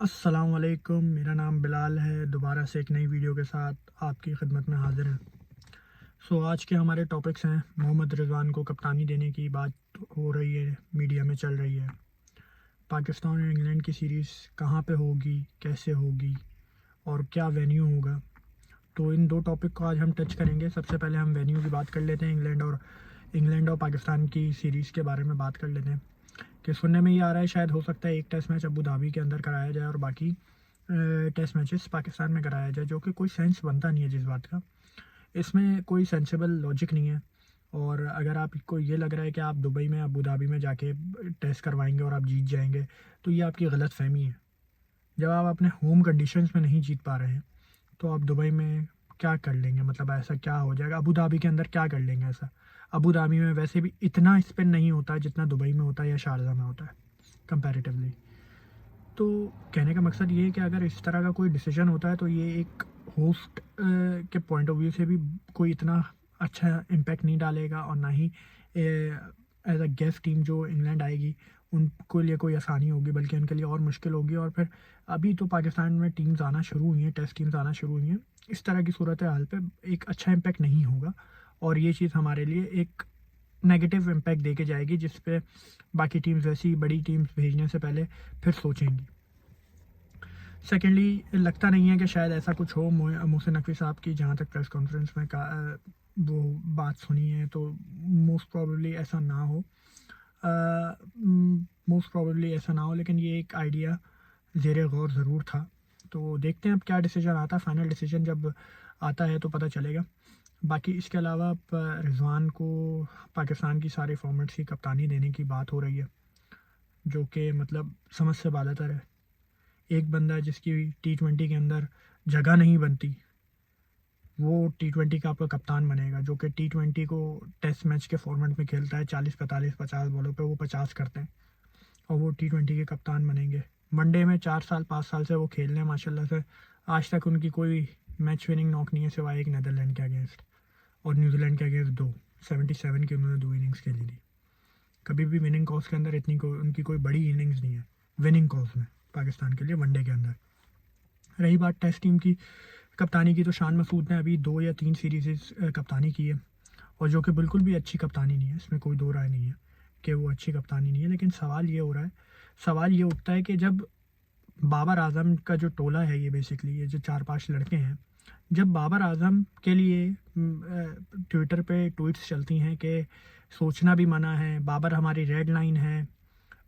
अस्सलाम वालेकुम, मेरा नाम बिलाल है। दोबारा से एक नई वीडियो के साथ आपकी खिदमत में हाज़िर हैं। आज के हमारे टॉपिक्स हैं, मोहम्मद रिजवान को कप्तानी देने की बात हो रही है, मीडिया में चल रही है। पाकिस्तान और इंग्लैंड की सीरीज़ कहाँ पे होगी, कैसे होगी और क्या वेन्यू होगा। तो इन दो टॉपिक को आज हम टच करेंगे। सबसे पहले हम वेन्यू की बात कर लेते हैं, इंग्लैंड और पाकिस्तान की सीरीज़ के बारे में बात कर लेते हैं। कि सुनने में ये आ रहा है शायद हो सकता है एक टेस्ट मैच अबू धाबी के अंदर कराया जाए और बाकी टेस्ट मैचेस पाकिस्तान में कराया जाए, जो कि कोई सेंस बनता नहीं है जिस बात का। इसमें कोई सेंसिबल लॉजिक नहीं है। और अगर आपको ये लग रहा है कि आप दुबई में अबू धाबी में जाके टेस्ट करवाएंगे और आप जीत जाएंगे, तो ये आपकी गलत फहमी है। जब आप अपने होम कंडीशंस में नहीं जीत पा रहे हैं तो आप दुबई में क्या कर लेंगे, मतलब ऐसा क्या हो जाएगा, अबू धाबी के अंदर क्या कर लेंगे ऐसा। अबू धाबी में वैसे भी इतना स्पिन नहीं होता है जितना दुबई में होता है या शारजा में होता है कंपैरेटिवली। तो कहने का मकसद ये है कि अगर इस तरह का कोई डिसीजन होता है तो ये एक होस्ट के पॉइंट ऑफ व्यू से भी कोई इतना अच्छा इम्पैक्ट नहीं डालेगा, और ना ही एज अ गेस्ट टीम जो इंग्लैंड आएगी उनके लिए कोई आसानी होगी, बल्कि उनके लिए और मुश्किल होगी। और फिर अभी तो पाकिस्तान में टीम्स आना शुरू हुई हैं, टेस्ट टीम्स आना शुरू हुई हैं। इस तरह की सूरत हाल पे एक अच्छा इम्पैक्ट नहीं होगा, और ये चीज़ हमारे लिए एक नेगेटिव इम्पैक्ट दे के जाएगी, जिस पे बाकी टीम्स वैसी बड़ी टीम्स भेजने से पहले फिर सोचेंगी। सेकेंडली, लगता नहीं है कि शायद ऐसा कुछ हो। मोहसिन नकवी साहब की जहाँ तक प्रेस कॉन्फ्रेंस में वो बात सुनी है, तो मोस्ट प्रोबेबली ऐसा ना हो। मोस्ट प्रोबेबली ऐसा ना हो, लेकिन ये एक आइडिया ज़ेरे गौर ज़रूर था। तो देखते हैं अब क्या डिसीजन आता है। फाइनल डिसीजन जब आता है तो पता चलेगा। बाकी इसके अलावा रिजवान को पाकिस्तान की सारे फॉर्मेट्स की कप्तानी देने की बात हो रही है, जो कि मतलब समझ से बालातर है। एक बंदा जिसकी T20 के अंदर जगह नहीं बनती, वो T20 का आपका कप्तान बनेगा, जो कि T20 को टेस्ट मैच के फॉर्मेट में खेलता है। 40 45 50 बॉलों पे वो 50 करते हैं, और वो T20 के कप्तान बनेंगे। वनडे में 4 साल 5 साल से वो खेल रहे हैं माशाल्लाह से। आज तक उनकी कोई मैच विनिंग नॉक नहीं है, सिवाय एक नीदरलैंड के अगेंस्ट और न्यूजीलैंड के अगेंस्ट 77 की उन्होंने 2 इनिंग्स खेली थी। कभी भी विनिंग कॉस के अंदर उनकी कोई बड़ी इनिंग्स नहीं है विनिंग कॉस में पाकिस्तान के लिए वनडे के अंदर। रही बात टेस्ट टीम की कप्तानी की, तो शान मसूद ने अभी 2 या 3 सीरीज़ कप्तानी की है, और जो कि बिल्कुल भी अच्छी कप्तानी नहीं है। इसमें कोई दो राय नहीं है कि वो अच्छी कप्तानी नहीं है। लेकिन सवाल ये हो रहा है, सवाल ये उठता है कि जब बाबर आजम का जो टोला है, ये बेसिकली ये जो 4 5 लड़के हैं, जब बाबर आजम के लिए ट्विटर पे ट्वीट्स चलती हैं कि सोचना भी मना है, बाबर हमारी रेड लाइन है,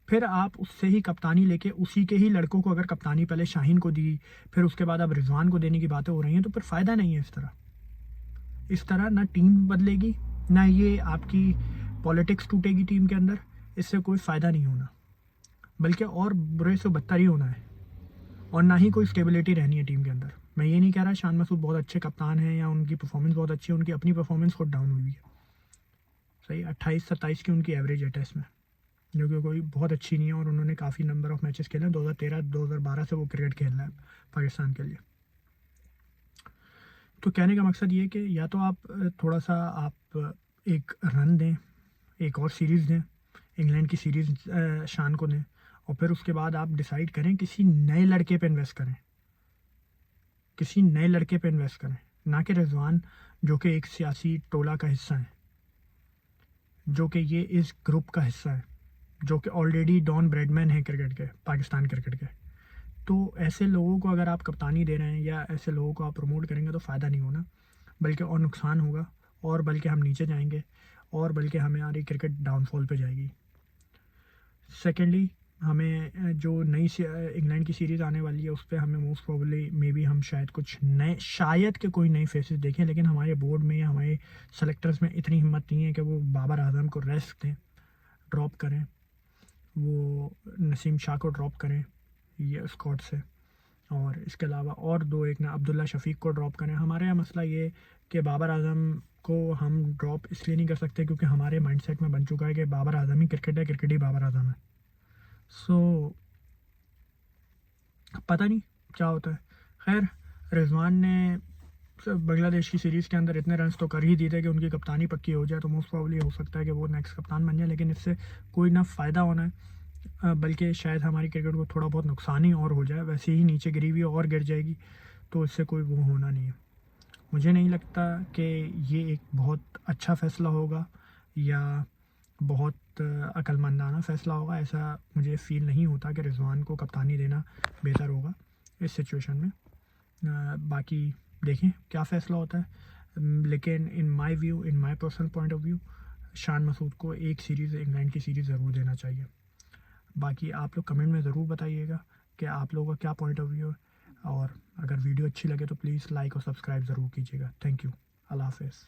फिर आप उससे ही कप्तानी लेके उसी के ही लड़कों को अगर कप्तानी पहले शाहीन को दी, फिर उसके बाद अब रिजवान को देने की बातें हो रही हैं, तो फिर फ़ायदा नहीं है। इस तरह ना टीम बदलेगी, ना ये आपकी पॉलिटिक्स टूटेगी टीम के अंदर। इससे कोई फ़ायदा नहीं होना, बल्कि और बुरे से बदतर ही होना है, और ना ही कोई स्टेबिलिटी रहनी है टीम के अंदर। मैं ये नहीं कह रहा शान मसूद बहुत अच्छे कप्तान हैं या उनकी परफॉर्मेंस बहुत अच्छी है, उनकी अपनी परफॉर्मेंस खुद डाउन हुई है। सही 28 27 की उनकी एवरेज है टेस्ट में, जो कि कोई बहुत अच्छी नहीं है, और उन्होंने काफ़ी नंबर ऑफ मैचेस खेले हैं। 2013 2012 से वो क्रिकेट खेल रहे हैं पाकिस्तान के लिए। तो कहने का मकसद ये कि या तो आप थोड़ा सा आप एक रन दें, एक और सीरीज़ दें, इंग्लैंड की सीरीज़ शान को दें, और फिर उसके बाद आप डिसाइड करें किसी नए लड़के पे इन्वेस्ट करें, किसी नए लड़के पे इन्वेस्ट करें, ना कि रिजवान, जो कि एक सियासी टोला का हिस्सा है, जो कि ये इस ग्रुप का हिस्सा है, जो कि ऑलरेडी डॉन ब्रेडमैन है क्रिकेट के, पाकिस्तान क्रिकेट के। तो ऐसे लोगों को अगर आप कप्तानी दे रहे हैं या ऐसे लोगों को आप प्रमोट करेंगे, तो फ़ायदा नहीं होना, बल्कि और नुकसान होगा, और बल्कि हम नीचे जाएंगे, और बल्कि हमारी क्रिकेट डाउनफॉल पे जाएगी। सेकेंडली, हमें जो नई इंग्लैंड की सीरीज़ आने वाली है, उस पर हमें मोस्ट प्रोबेबली मे बी हम शायद कुछ नए, शायद के कोई नई फेसेस देखें। लेकिन हमारे बोर्ड में या हमारे सेलेक्टर्स में इतनी हिम्मत नहीं है कि वो बाबर आजम को रेस्ट दें, ड्रॉप करें, वो नसीम शाह को ड्रॉप करें ये स्क्वाड से, और इसके अलावा और दो एक ना अब्दुल्ला शफीक को ड्रॉप करें। हमारे यहाँ मसला ये कि बाबर आजम को हम ड्रॉप इसलिए नहीं कर सकते क्योंकि हमारे माइंडसेट में बन चुका है कि बाबर आजम ही क्रिकेट है, क्रिकेट ही बाबर आजम है। सो पता नहीं क्या होता है। खैर, रिजवान ने बांग्लादेश की सीरीज़ के अंदर इतने रन्स तो कर ही दिए थे कि उनकी कप्तानी पक्की हो जाए, तो मोस्ट प्रॉब्ली हो सकता है कि वो नेक्स्ट कप्तान बन जाए। लेकिन इससे कोई ना फ़ायदा होना है बल्कि शायद हमारी क्रिकेट को थोड़ा बहुत नुकसान ही और हो जाए, वैसे ही नीचे गिरी हुई और गिर जाएगी, तो इससे कोई वो होना नहीं है। मुझे नहीं लगता कि ये एक बहुत अच्छा फ़ैसला होगा या बहुत अक्लमंदाना फ़ैसला होगा। ऐसा मुझे फ़ील नहीं होता कि रिज़वान को कप्तानी देना बेहतर होगा इस सिचुएशन में। बाकी देखें क्या फ़ैसला होता है। लेकिन in my view, in my personal point of view, Shan Masood को एक सीरीज़, इंग्लैंड की सीरीज़ ज़रूर देना चाहिए। बाकी आप लोग कमेंट में ज़रूर बताइएगा कि आप लोगों का क्या पॉइंट ऑफ व्यू है, और अगर वीडियो अच्छी लगे तो प्लीज़ लाइक और सब्सक्राइब ज़रूर कीजिएगा। Thank you. अल्लाह हाफ़िज़।